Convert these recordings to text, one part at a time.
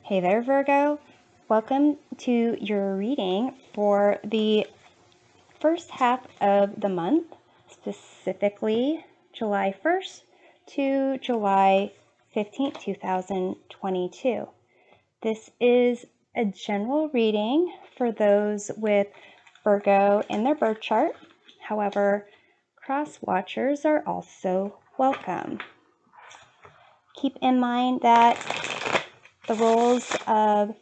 Hey there, Virgo. Welcome to your reading for the first half of the month, specifically July 1st to July 15th, 2022. This is a general reading for those with Virgo in their birth chart. However, cross watchers are also welcome. Keep in mind that the roles of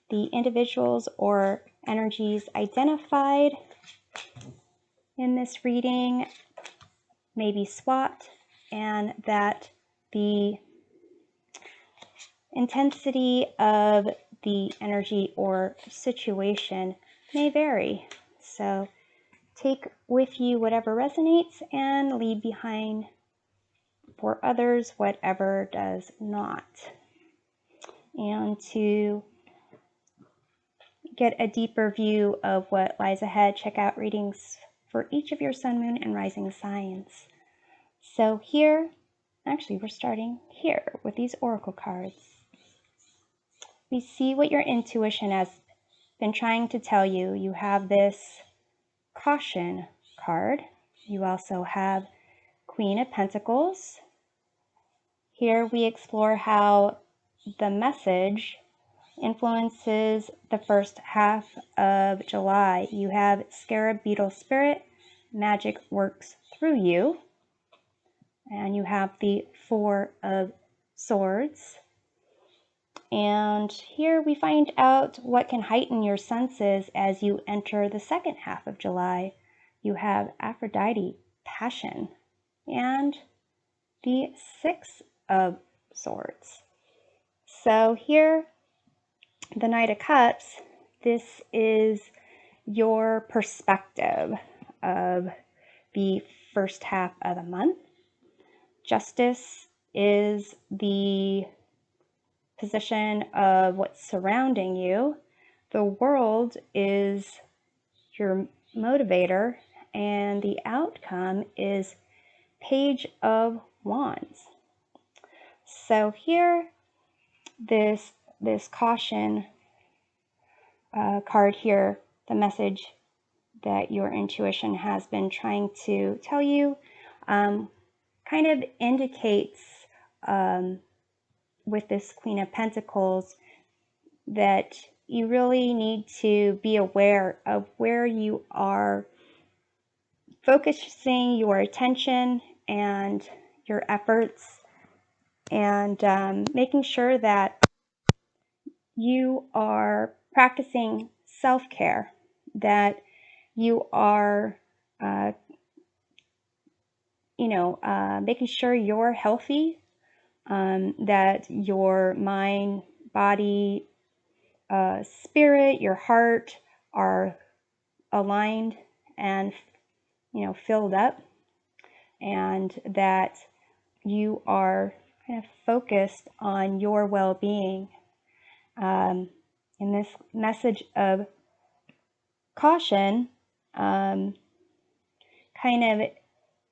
the individuals or energies identified in this reading may be swapped, and that the intensity of the energy or situation may vary. So take with you whatever resonates and leave behind for others whatever does not. And to get a deeper view of what lies ahead, check out readings for each of your sun, moon, and rising signs. So here, actually we're starting here with these oracle cards. We see what your intuition has been trying to tell you. You have this caution card. You also have Queen of Pentacles. Here we explore how the message influences the first half of July. You have Scarab Beetle Spirit, magic works through you. And you have the Four of Swords. And here we find out what can heighten your senses as you enter the second half of July. You have Aphrodite, passion, and the Six of Swords. So here, the Knight of Cups, this is your perspective of the first half of the month. Justice is the position of what's surrounding you. The World is your motivator, and the outcome is Page of Wands. So here, this caution card here, the message that your intuition has been trying to tell you, kind of indicates with this Queen of Pentacles that you really need to be aware of where you are focusing your attention and your efforts, and making sure that you are practicing self-care, that you are making sure you're healthy, that your mind, body, spirit, your heart are aligned and filled up, and that you are kind of focused on your well-being. In this message of caution, kind of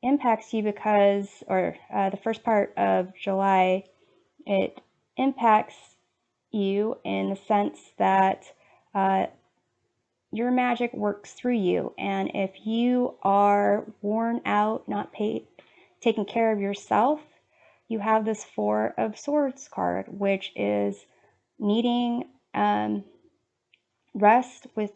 impacts you because, the first part of July, it impacts you in the sense that your magic works through you. And if you are worn out, not taking care of yourself, you have this Four of Swords card, which is needing rest, with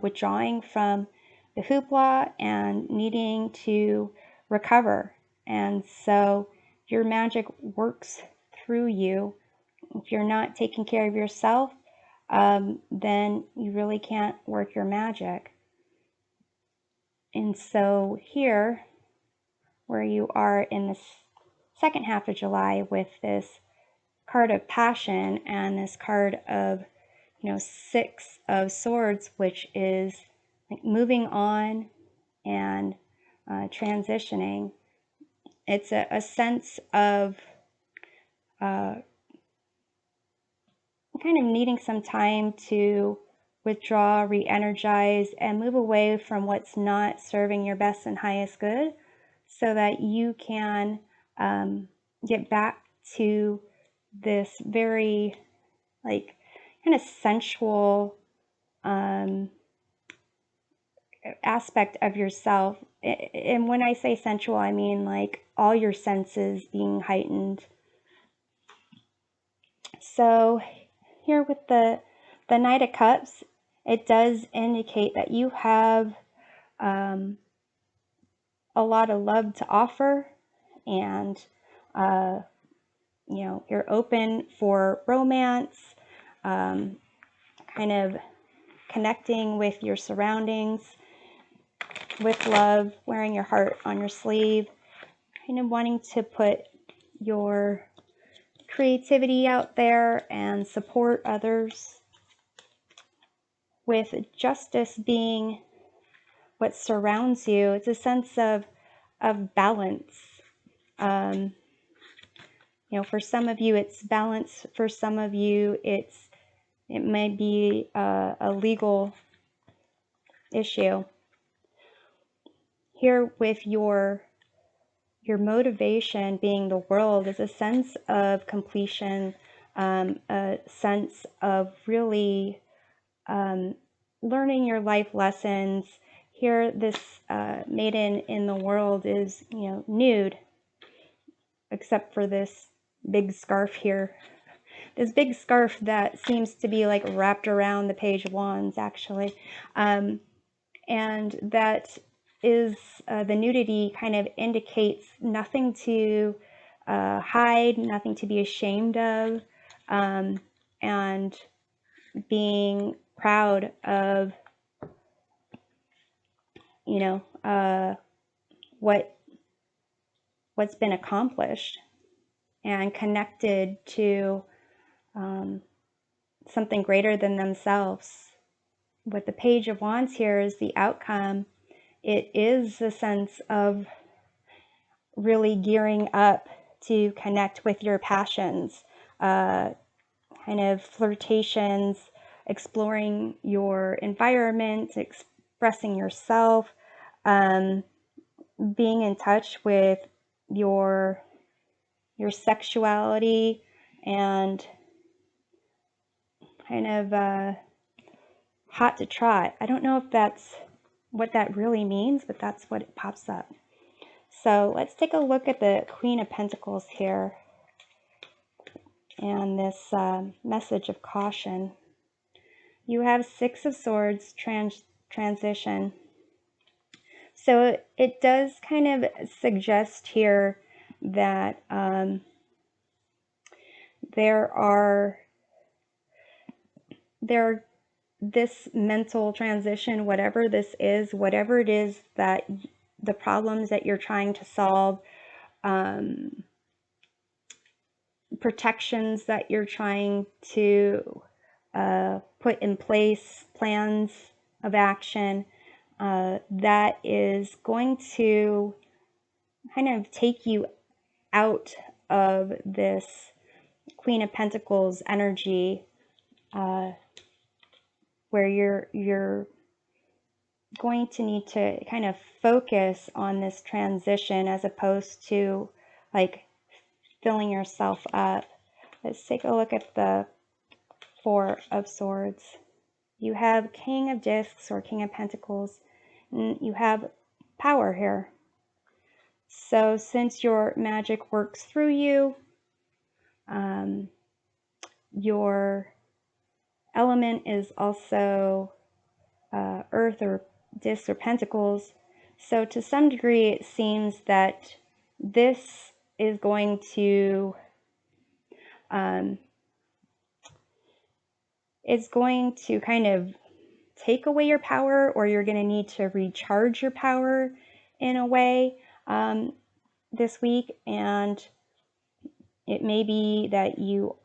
withdrawing from the hoopla and needing to recover. And so your magic works through you. If you're not taking care of yourself, then you really can't work your magic. And so here, where you are in the second half of July with this card of passion and this card of Six of Swords, which is like moving on and transitioning. It's a sense of kind of needing some time to withdraw, re-energize, and move away from what's not serving your best and highest good, so that you can get back to this very like kind of sensual aspect of yourself. And when I say sensual, I mean like all your senses being heightened. So here with the Knight of Cups, it does indicate that you have a lot of love to offer, and you know, you're open for romance, kind of connecting with your surroundings, with love, wearing your heart on your sleeve, kind of wanting to put your creativity out there and support others, with justice being what surrounds you. It's a sense of balance. You know, for some of you it's balance, for some of you it might be a legal issue. Here with your motivation being the world is a sense of completion, a sense of really learning your life lessons. Here, this maiden in the world is, you know, nude, except for this big scarf here. This big scarf that seems to be like wrapped around the Page of Wands, actually. And that is, the nudity kind of indicates nothing to hide, nothing to be ashamed of, and being proud of, you know, what's been accomplished, and connected to something greater than themselves. What the Page of Wands here is the outcome. It is a sense of really gearing up to connect with your passions, kind of flirtations, exploring your environment, expressing yourself, being in touch with your sexuality, and kind of hot to trot. I don't know if that's what that really means, but that's what it pops up. So let's take a look at the Queen of Pentacles here, and this message of caution. You have Six of Swords, transition. So it does kind of suggest here that this mental transition, whatever this is, whatever it is that the problems that you're trying to solve, protections that you're trying to put in place, plans of action, that is going to kind of take you out of this Queen of Pentacles energy, where you're going to need to kind of focus on this transition as opposed to like filling yourself up. Let's take a look at the Four of Swords. You have King of Discs or King of Pentacles, and you have power here. So since your magic works through you, your element is also earth or discs or pentacles. So to some degree, it seems that this is going to kind of take away your power, or you're going to need to recharge your power in a way this week. And it may be that you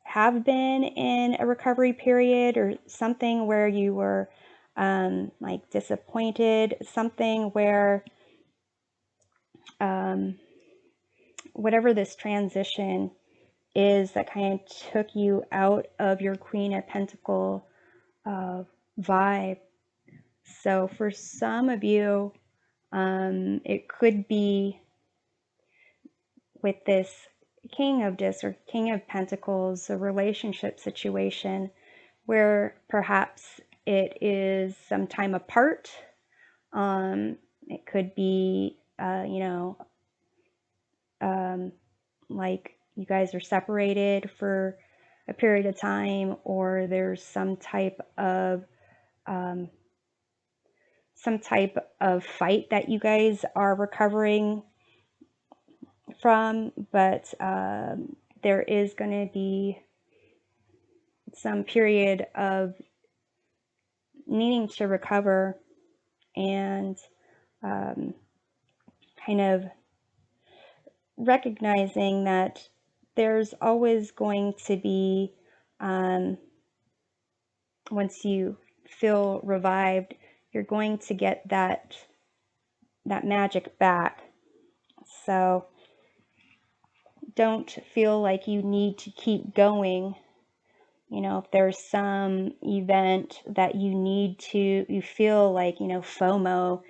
have been in a recovery period or something where you were like disappointed, something where whatever this transition is that kind of took you out of your Queen of Pentacles vibe. So for some of you, it could be with this King of Discs or King of Pentacles, a relationship situation where perhaps it is some time apart. It could be, like you guys are separated for a period of time, or there's some type of fight that you guys are recovering from, but there is going to be some period of needing to recover and kind of recognizing that there's always going to be, once you feel revived, you're going to get that magic back. So don't feel like you need to keep going. If there's some event that you feel like, FOMO,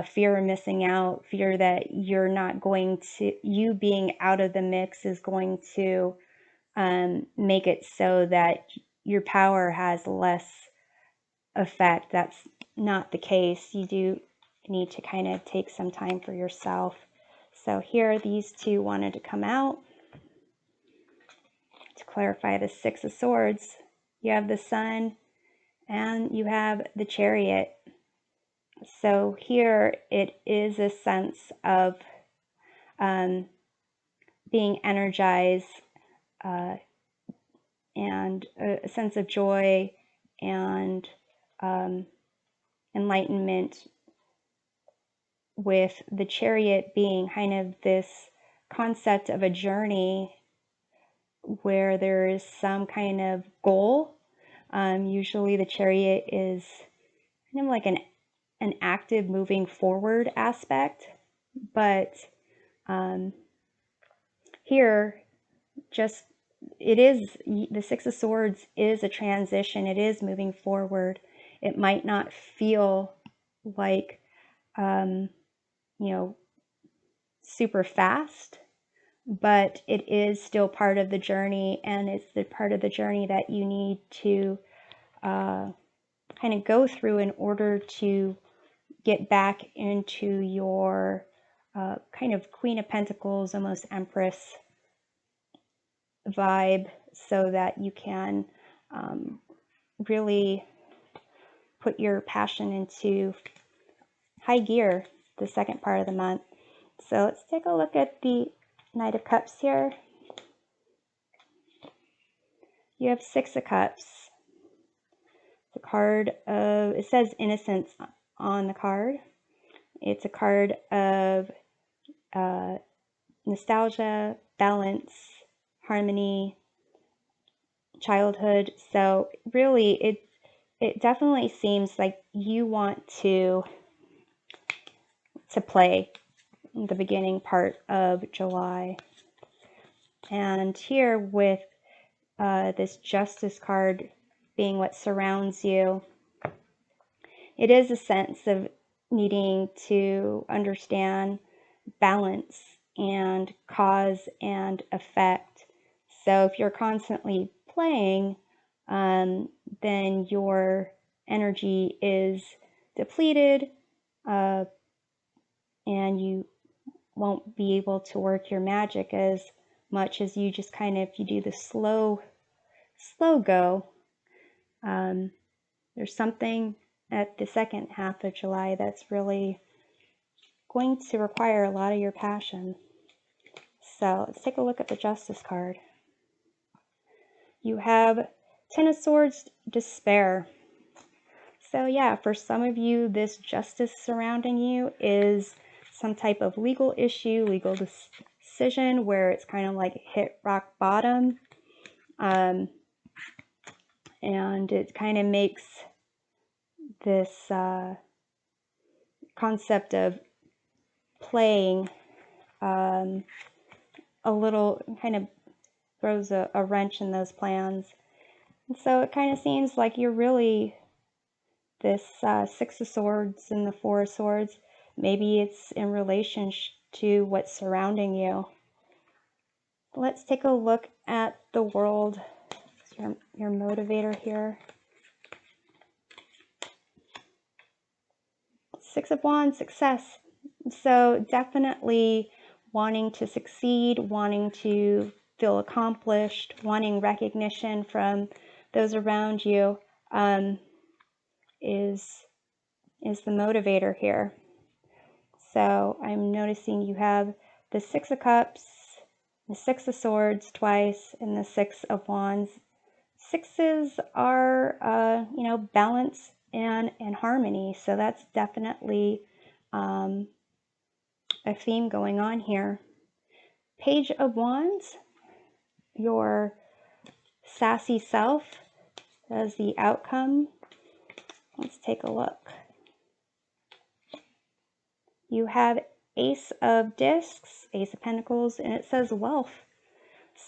fear of missing out, fear that you being out of the mix is going to make it so that your power has less effect. That's not the case. You do need to kind of take some time for yourself. So here, these two wanted to come out to clarify the Six of Swords. You have the Sun and you have the Chariot. So here it is a sense of being energized and a sense of joy and enlightenment, with the Chariot being kind of this concept of a journey where there is some kind of goal. Usually the Chariot is kind of like an active moving forward aspect, but here the Six of Swords is a transition. It is moving forward. It might not feel like super fast, but it is still part of the journey, and it's the part of the journey that you need to kind of go through in order to get back into your kind of Queen of Pentacles, almost Empress vibe, so that you can really put your passion into high gear the second part of the month. So let's take a look at the Knight of Cups here. You have Six of Cups. The card of, it says innocence on the card. It's a card of nostalgia, balance, harmony, childhood. So really it definitely seems like you want to play the beginning part of July. And here with this Justice card being what surrounds you, it is a sense of needing to understand balance and cause and effect. So if you're constantly playing, then your energy is depleted, and you won't be able to work your magic as much as you just kind of, if you do the slow go. There's something at the second half of July that's really going to require a lot of your passion. So let's take a look at the Justice card. You have Ten of Swords, despair. So yeah, for some of you, this justice surrounding you is some type of legal issue, legal decision where it's kind of like hit rock bottom. And it kind of makes this concept of playing a little, kind of throws a wrench in those plans. And so it kind of seems like you're really this Six of Swords and the Four of Swords. Maybe it's in relation to what's surrounding you. let's take a look at the world, your motivator here. Six of Wands, success. So definitely wanting to succeed, wanting to feel accomplished, wanting recognition from those around you is the motivator here. So I'm noticing you have the Six of Cups, the Six of Swords twice, and the Six of Wands. Sixes are, you know, balance and harmony. So that's definitely a theme going on here. Page of Wands, your sassy self as the outcome. Let's take a look. You have Ace of Discs, Ace of Pentacles, and it says wealth.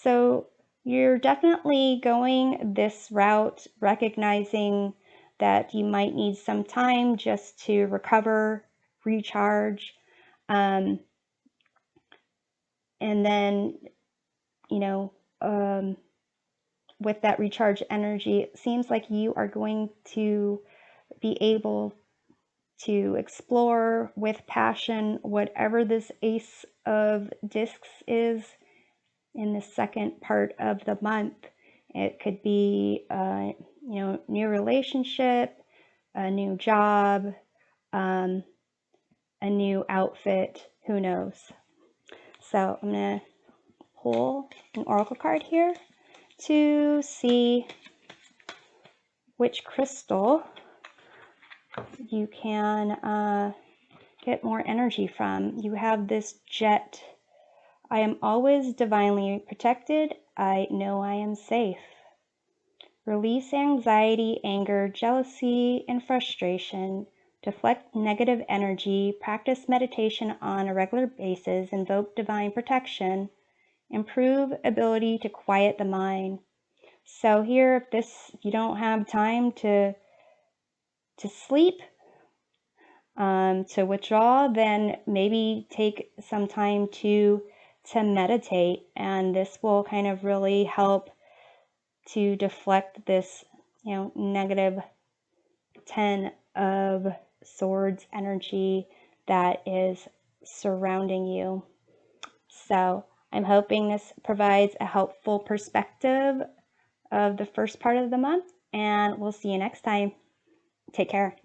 So you're definitely going this route, recognizing that you might need some time just to recover, recharge, and then, you know, with that recharge energy, it seems like you are going to be able to explore with passion whatever this Ace of Discs is in the second part of the month. It could be you know, new relationship, a new job, a new outfit, who knows. So I'm going to pull an oracle card here to see which crystal you can get more energy from. You have this Jet. I am always divinely protected. I know I am safe. Release anxiety, anger, jealousy, and frustration. Deflect negative energy. Practice meditation on a regular basis. Invoke divine protection. Improve ability to quiet the mind. So here, if you don't have time to sleep, to withdraw, then maybe take some time to meditate, and this will kind of really help to deflect this, you know, negative 10 of Swords energy that is surrounding you. So I'm hoping this provides a helpful perspective of the first part of the month, and we'll see you next time. Take care.